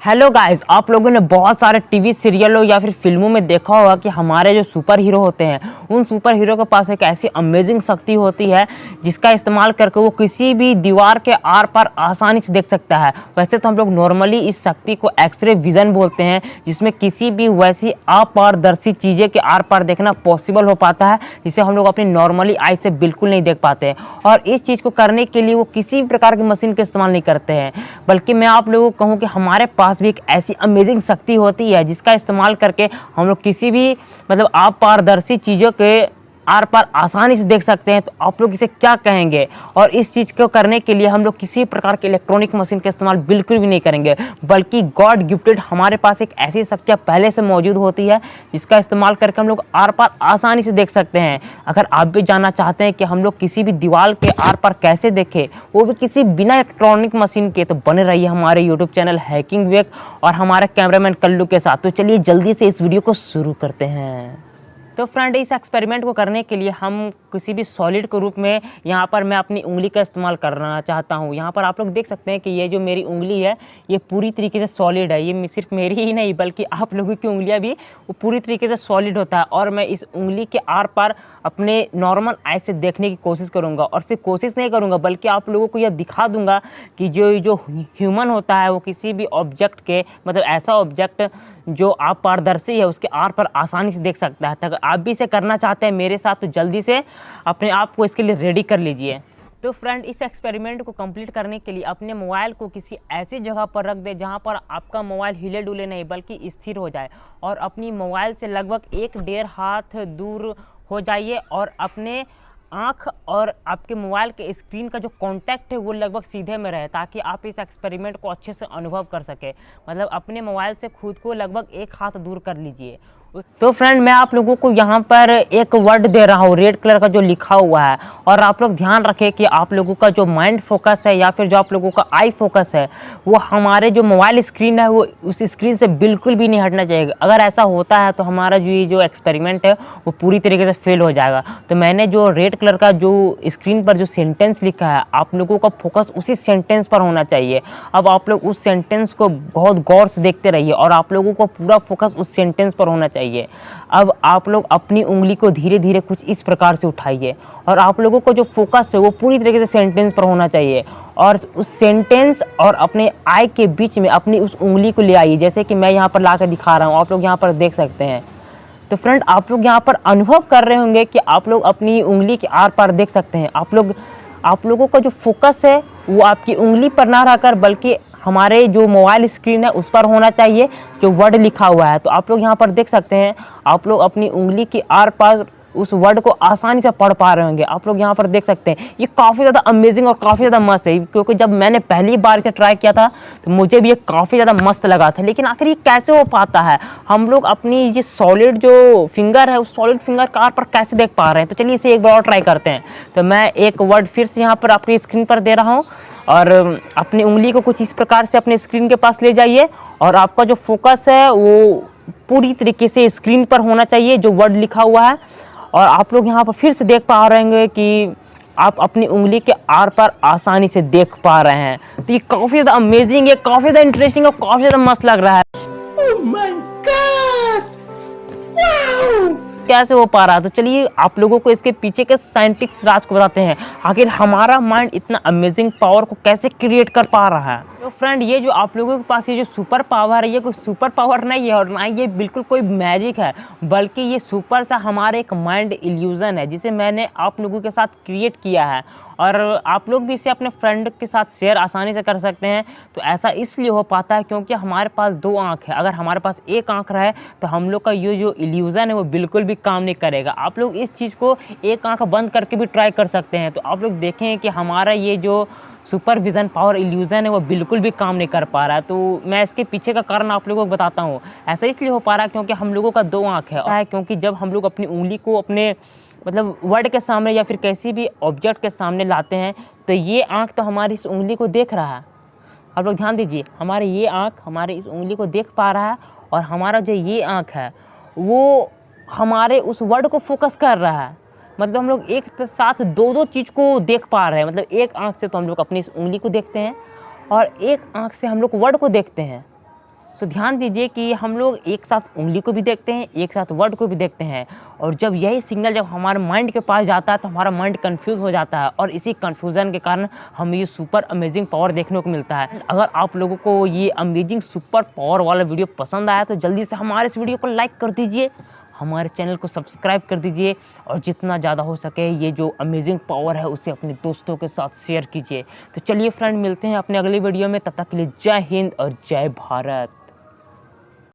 Hello guys, आप लोगों ने बहुत सारे टीवी सीरियलों या फिर फिल्मों में देखा होगा कि हमारे जो सुपर हीरो होते हैं उन सुपर हीरो के पास एक ऐसी अमेजिंग शक्ति होती है जिसका इस्तेमाल करके वो किसी भी दीवार के आर पार आसानी से देख सकता है। वैसे तो हम लोग नॉर्मली इस शक्ति को एक्सरे विजन बोलते हैं, जिसमें किसी भी वैसी अपारदर्शी चीज़ें के आर पार देखना पॉसिबल हो पाता है जिसे हम लोग अपनी नॉर्मली आई से बिल्कुल नहीं देख पाते हैं। और इस चीज़ को करने के लिए वो किसी भी प्रकार की मशीन का इस्तेमाल नहीं करते हैं, बल्कि मैं आप लोगों को कहूँ कि हमारे पास भी एक ऐसी अमेजिंग शक्ति होती है जिसका इस्तेमाल करके हम लोग किसी भी अपारदर्शी चीज़ों के आर पार आसानी से देख सकते हैं। तो आप लोग इसे क्या कहेंगे? और इस चीज़ को करने के लिए हम लोग किसी प्रकार के इलेक्ट्रॉनिक मशीन का इस्तेमाल बिल्कुल भी नहीं करेंगे, बल्कि गॉड गिफ्टेड हमारे पास एक ऐसी शक्तियाँ पहले से मौजूद होती है जिसका इस्तेमाल करके हम लोग आर पार आसानी से देख सकते हैं। अगर आप भी जानना चाहते हैं कि हम लोग किसी भी दीवार के आर पार कैसे देखें, वो भी किसी बिना इलेक्ट्रॉनिक मशीन के, तो बने रहिए हमारे यूट्यूब चैनल हैकिंग विवेक और हमारे कैमरामैन कल्लू के साथ। तो चलिए जल्दी से इस वीडियो को शुरू करते हैं। तो फ्रेंड, इस एक्सपेरिमेंट को करने के लिए हम किसी भी सॉलिड के रूप में यहाँ पर मैं अपनी उंगली का इस्तेमाल करना चाहता हूँ। यहाँ पर आप लोग देख सकते हैं कि ये जो मेरी उंगली है ये पूरी तरीके से सॉलिड है। ये सिर्फ मेरी ही नहीं बल्कि आप लोगों की उंगलियाँ भी वो पूरी तरीके से सॉलिड होता है। और मैं इस उंगली के आर पार अपने नॉर्मल आई से देखने की कोशिश करूँगा, और सिर्फ कोशिश नहीं करूँगा बल्कि आप लोगों को यह दिखा दूँगा कि जो ह्यूमन होता है वो किसी भी ऑब्जेक्ट के ऐसा ऑब्जेक्ट जो आप पारदर्शी है उसके आर पर आसानी से देख सकता है। अगर आप भी इसे करना चाहते हैं मेरे साथ तो जल्दी से अपने आप को इसके लिए रेडी कर लीजिए। तो फ्रेंड, इस एक्सपेरिमेंट को कंप्लीट करने के लिए अपने मोबाइल को किसी ऐसी जगह पर रख दे जहां पर आपका मोबाइल हिले डुले नहीं बल्कि स्थिर हो जाए, और अपनी मोबाइल से लगभग 1-1.5 हाथ दूर हो जाइए और अपने आँख और आपके मोबाइल के स्क्रीन का जो कांटेक्ट है वो लगभग सीधे में रहे, ताकि आप इस एक्सपेरिमेंट को अच्छे से अनुभव कर सके। अपने मोबाइल से खुद को लगभग 1 हाथ दूर कर लीजिए। तो फ्रेंड, मैं आप लोगों को यहाँ पर एक वर्ड दे रहा हूँ रेड कलर का जो लिखा हुआ है, और आप लोग ध्यान रखें कि आप लोगों का जो माइंड फोकस है या फिर जो आप लोगों का आई फोकस है वो हमारे जो मोबाइल स्क्रीन है वो उस स्क्रीन से बिल्कुल भी नहीं हटना चाहिए। अगर ऐसा होता है तो हमारा जो एक्सपेरिमेंट है वो पूरी तरीके से फेल हो जाएगा। तो मैंने जो रेड कलर का जो स्क्रीन पर जो सेंटेंस लिखा है, आप लोगों का फोकस उसी सेंटेंस पर होना चाहिए। अब आप लोग उस सेंटेंस को बहुत गौर से देखते रहिए और आप लोगों को पूरा फोकस उस सेंटेंस पर होना चाहिए। अब आप लोग अपनी उंगली को धीरे धीरे कुछ इस प्रकार से उठाइए, और आप लोगों को जो फोकस है वो पूरी तरीके से सेंटेंस पर होना चाहिए, और उस सेंटेंस और अपने आई के बीच में अपनी उस उंगली को ले आइए, जैसे कि मैं यहाँ पर ला कर दिखा रहा हूँ। आप लोग यहाँ पर देख सकते हैं। तो फ्रेंड, आप लोग यहाँ पर अनुभव कर रहे होंगे कि आप लोग अपनी उंगली के आर पार देख सकते हैं। आप लोगों का जो फोकस है वो आपकी उंगली पर ना रहकर बल्कि हमारे जो मोबाइल स्क्रीन है उस पर होना चाहिए जो वर्ड लिखा हुआ है। तो आप लोग यहाँ पर देख सकते हैं, आप लोग अपनी उंगली के आर पार उस वर्ड को आसानी से पढ़ पा रहे होंगे। आप लोग यहाँ पर देख सकते हैं। ये काफ़ी ज़्यादा अमेजिंग और काफ़ी ज़्यादा मस्त है, क्योंकि जब मैंने पहली बार इसे ट्राई किया था तो मुझे भी ये काफ़ी ज़्यादा मस्त लगा था। लेकिन आखिर ये कैसे हो पाता है? हम लोग अपनी ये सॉलिड जो फिंगर है उस सॉलिड फिंगर के आर पर कैसे देख पा रहे हैं? तो चलिए इसे एक बार और ट्राई करते हैं। तो मैं एक वर्ड फिर से यहाँ पर आपकी स्क्रीन पर दे रहा हूँ, और अपनी उंगली को कुछ इस प्रकार से अपने स्क्रीन के पास ले जाइए, और आपका जो फोकस है वो पूरी तरीके से स्क्रीन पर होना चाहिए जो वर्ड लिखा हुआ है। और आप लोग यहाँ पर फिर से देख पा रहे होंगे कि आप अपनी उंगली के आर पर आसानी से देख पा रहे हैं। तो ये काफ़ी ज़्यादा अमेजिंग है, काफ़ी ज़्यादा इंटरेस्टिंग और काफ़ी ज़्यादा मस्त लग रहा है। Oh my God! Wow! कैसे हो पा रहा है? तो चलिए आप लोगों को इसके पीछे के साइंटिफिक राज को बताते हैं। आखिर हमारा माइंड इतना अमेजिंग पावर को कैसे क्रिएट कर पा रहा है। तो फ्रेंड, ये जो आप लोगों के पास ये जो सुपर पावर है ये कोई सुपर पावर नहीं है, और ना ये बिल्कुल कोई मैजिक है, बल्कि ये सुपर सा हमारे एक माइंड इल्यूजन है जिसे मैंने आप लोगों के साथ क्रिएट किया है। और आप लोग भी इसे अपने फ्रेंड के साथ शेयर आसानी से कर सकते हैं। तो ऐसा इसलिए हो पाता है क्योंकि हमारे पास 2 आँख है। अगर हमारे पास 1 आँख रहे तो हम लोग का ये जो इल्यूज़न है वो बिल्कुल भी काम नहीं करेगा। आप लोग इस चीज़ को 1 आँख बंद करके भी ट्राई कर सकते हैं। तो आप लोग देखें कि हमारा ये जो सुपर विज़न पावर इल्यूज़न है वो बिल्कुल भी काम नहीं कर पा रहा है। तो मैं इसके पीछे का कारण आप लोगों को बताता हूँ। ऐसा इसलिए हो पा रहा है क्योंकि हम लोगों का 2 आँख है, क्योंकि जब हम लोग अपनी उंगली को अपने वर्ड के सामने या फिर किसी भी ऑब्जेक्ट के सामने लाते हैं तो ये आँख तो हमारी इस उंगली को देख रहा है। आप लोग ध्यान दीजिए, हमारे ये आँख हमारे इस उंगली को देख पा रहा है, और हमारा जो ये आँख है वो हमारे उस वर्ड को फोकस कर रहा है। हम लोग एक साथ 2 चीज़ को देख पा रहे हैं। एक आँख से तो हम लोग अपनी इस उंगली को देखते हैं और एक आँख से हम लोग वर्ड को देखते हैं। तो ध्यान दीजिए कि हम लोग एक साथ उंगली को भी देखते हैं, एक साथ वर्ड को भी देखते हैं, और जब यही सिग्नल जब हमारे माइंड के पास जाता है तो हमारा माइंड कंफ्यूज हो जाता है, और इसी कंफ्यूजन के कारण हमें ये सुपर अमेजिंग पावर देखने को मिलता है। अगर आप लोगों को ये अमेजिंग सुपर पावर वाला वीडियो पसंद आया तो जल्दी से हमारे इस वीडियो को लाइक कर दीजिए, हमारे चैनल को सब्सक्राइब कर दीजिए, और जितना ज़्यादा हो सके ये जो अमेजिंग पावर है उसे अपने दोस्तों के साथ शेयर कीजिए। तो चलिए फ्रेंड, मिलते हैं अपने अगली वीडियो में, तब तक के लिए जय हिंद और जय भारत।